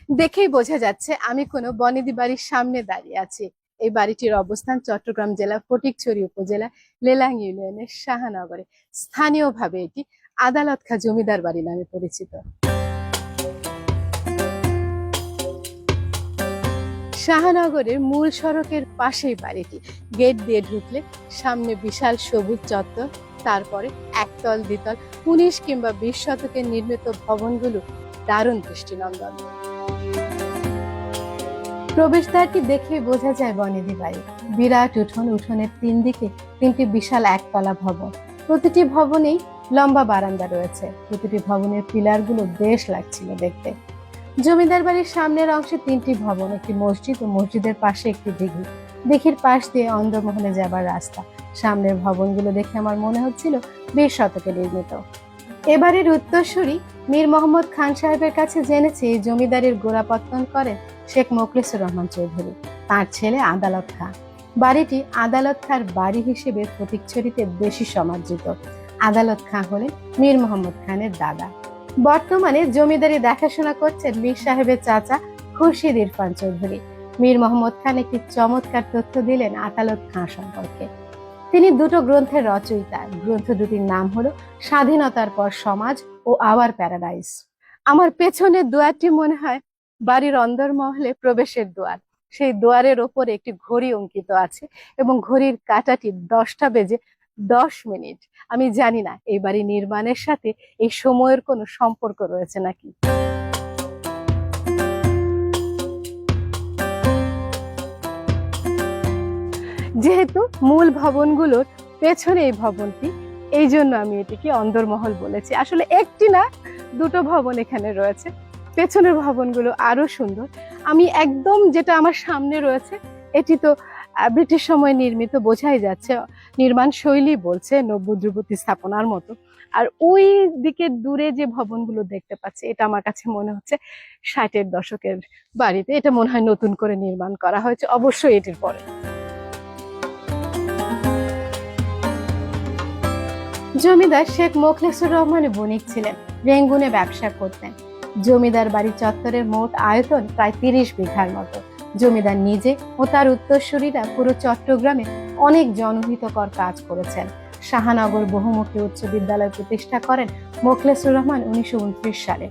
দেখেই বোঝা যাচ্ছে আমি কোনো বনেদি বাড়ির সামনে দাঁড়িয়ে আছি। এই বাড়িটির অবস্থান চট্টগ্রাম জেলা ফটিকছড়ি উপজেলা লেলাং ইউনিয়নের শাহনগরে। স্থানীয়ভাবে এটি আদালত খাঁ জমিদার বাড়ি নামে পরিচিত। শাহনগরের মূল সড়কের পাশেই বাড়িটি। গেট দিয়ে ঢুকলে সামনে বিশাল সবুজ চত্বর, তারপরে একতল দ্বিতল 19 কিংবা 20 শতকের নির্মিত ভবনগুলো দারুণ দৃষ্টিনন্দন। প্রবেশদ্বারটি দেখে বোঝা যায় বনেদি বাড়ি। বিরাট উঠোন, উঠোনের 3 দিকে 3টি বিশাল একতলা ভবন। প্রতিটি ভবনেই লম্বা বারান্দা রয়েছে। প্রতিটি ভবনের পিলারগুলো বেশ লাগছিল দেখতে। জমিদার বাড়ির সামনের অংশে 3টি ভবন, একটি মসজিদ ও মসজিদের পাশে একটি দিঘি। দিঘির পাশ দিয়ে অন্দরমহলে যাবার রাস্তা। সামনের ভবনগুলো দেখে আমার মনে হচ্ছিল 20 শতকে নির্মিত। এবারের উত্তরসূরি মীর মোহাম্মদ খান সাহেবের কাছে জেনেছি এই জমিদারির গোড়াপত্তন করেন শেখ মোখলেসুর রহমান চৌধুরী, তার ছেলে আদালত খাঁ। বাড়িটি আদালত খাঁর বাড়ি হিসেবে ফটিকছড়িতে বেশি সমাদৃত। আদালত খাঁ হলেন মীর মোহাম্মদ খানের দাদা। বর্তমানে জমিদারি দেখাশোনা করছেন মীর সাহেবের চাচা খুরশিদ ইরফান চৌধুরী। মীর মোহাম্মদ খান একটি চমৎকার তথ্য দিলেন আদালত খাঁ সম্পর্কে। তিনি 2টো গ্রন্থের রচয়িতা। গ্রন্থ দুটির নাম হলো স্বাধীনতার পর সমাজ ও আওয়ার প্যারাডাইস। আমার পেছনের দুয়ারটি মনে হয় বাড়ির অন্দরমহলে প্রবেশের দুয়ার। সেই দুয়ারের ওপরে একটি ঘড়ি অঙ্কিত আছে এবং ঘড়ির কাঁটাটি 10টা বেজে 10 মিনিট। আমি জানি না এই বাড়ি নির্মাণের সাথে এই সময়ের কোনো সম্পর্ক রয়েছে নাকি। যেহেতু মূল ভবনগুলোর পেছনে এই ভবনটি, এই জন্য আমি এটিকে অন্দরমহল বলেছি। আসলে একটি না, 2টো ভবন এখানে রয়েছে। পেছনের ভবনগুলো আরো সুন্দর। আমি একদম যেটা আমার সামনে রয়েছে, এটি তো ব্রিটিশ সময়ে নির্মিত, বোঝাই যাচ্ছে। নির্মাণ শৈলী বলছে নব্য ধ্রুপদী স্থাপনার মতো। আর ওই দিকে দূরে যে ভবনগুলো দেখতে পাচ্ছি, এটা আমার কাছে মনে হচ্ছে 60-এর দশকের বাড়িতে। এটা মনে হয় নতুন করে নির্মাণ করা হয়েছে, অবশ্যই এটির পরে। জমিদার শেখ মোখলেসুর রহমান বণিক ছিলেন, রেঙ্গুনে ব্যবসা করতেন। জমিদার বাড়ি চত্বরের মোট আয়তন প্রায় 30 বিঘার মতো। জমিদার নিজে ও তার উত্তরসূরিরা পুরো চট্টগ্রামে অনেক জনহিতকর কাজ করেছেন। শাহনগর বহুমুখী উচ্চ বিদ্যালয় প্রতিষ্ঠা করেন মোখলেসুর রহমান 1929 সালে।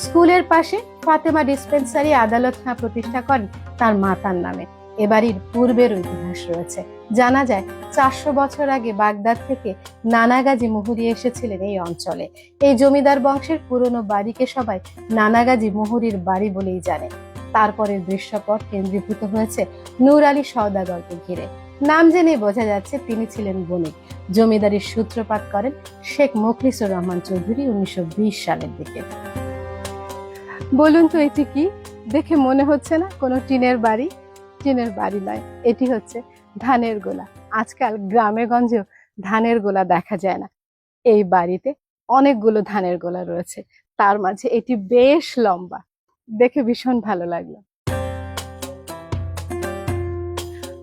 স্কুলের পাশে ফাতেমা ডিসপেন্সারি আদালত খাঁ প্রতিষ্ঠা করেন তার মাতার নামে। এ বাড়ির পূর্বের ইতিহাস রয়েছে। জানা যায় 400 বছর আগে বাগদাদ থেকে নানাগাজী মুহুরী এসেছিলেন এই অঞ্চলে। এই জমিদার বংশের পুরনো বাড়িকে সবাই নানাগাজী মুহুরীর বাড়ি বলেই জানে। তারপরের দৃশ্যপট কেন্দ্রীভূত হয়েছে নূর আলী সওদাগরকে ঘিরে। নাম জেনে বোঝা যাচ্ছে তিনি ছিলেন বণিক। জমিদারির সূত্রপাত করেন শেখ মোখলেসুর রহমান চৌধুরী 1920 সালের দিকে। বলুন তো এটি কি? দেখে মনে হচ্ছে না কোনো টিনের বাড়ি? টিনের বাড়ি নয়, এটি হচ্ছে ধানের গোলা। আজকাল গ্রামে গঞ্জেও ধানের গোলা দেখা যায় না। এই বাড়িতে অনেকগুলো ধানের গোলা রয়েছে, তার মাঝে এটি বেশ লম্বা। দেখে ভীষণ ভালো লাগলো।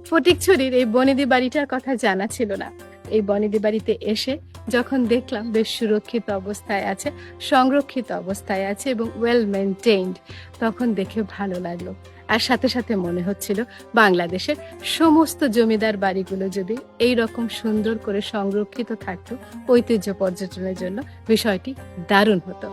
ফটিকছড়ির এই বনেদি বাড়িটার কথা জানা ছিল না। এই বনেদি বাড়িতে এসে যখন দেখলাম বেশ সুরক্ষিত অবস্থায় আছে, সংরক্ষিত অবস্থায় আছে এবং ওয়েল মেনটেইনড, তখন দেখে ভালো লাগলো। আর সাথে সাথে মনে হচ্ছিল বাংলাদেশের সমস্ত জমিদার বাড়িগুলো যদি এই রকম সুন্দর করে সংরক্ষিত থাকতো ঐতিহ্য পর্যটনের জন্য, বিষয়টি দারুণ হতো।